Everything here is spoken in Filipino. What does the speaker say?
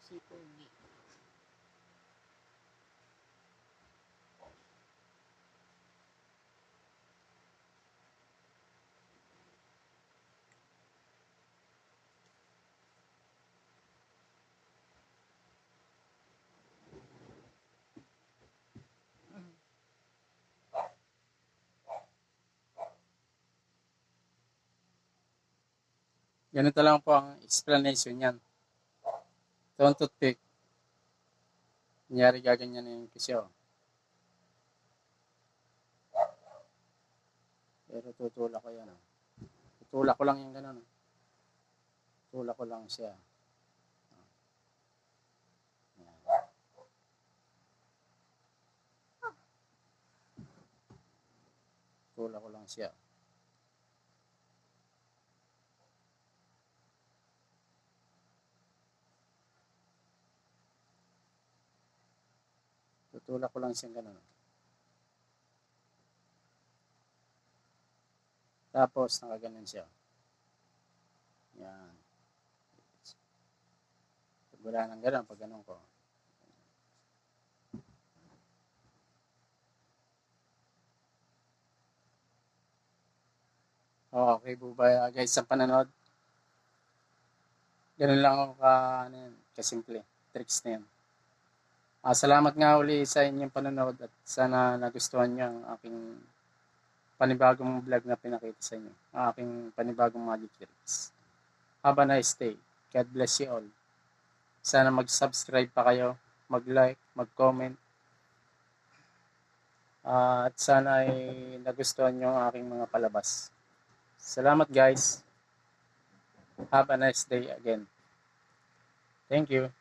si Pogi. Ganito lang po ang explanation niyan. Ito ang toothpick. Kunyari gaganyan na yung kisyo. Pero tutulak ko yan. Tutulak ko lang yung gano'n. Tutulak ko lang siya. Yan. Tutulak ko lang siya. Tutulak ko lang siya gano'n. Tapos, nakaganon siya. Yan. Pag wala nang gano'n, pag gano'n ko. Okay po ba guys sa panonood? Ganun lang ako kasimple. Tricks na yan. Salamat nga uli sa inyong panonood at sana nagustuhan niyo ang aking panibagong vlog na pinakita sa inyo. Ang aking panibagong magic tricks. Have a nice day. God bless you all. Sana mag-subscribe pa kayo, mag-like, mag-comment. At sana ay nagustuhan nyo ang aking mga palabas. Salamat guys. Have a nice day again. Thank you.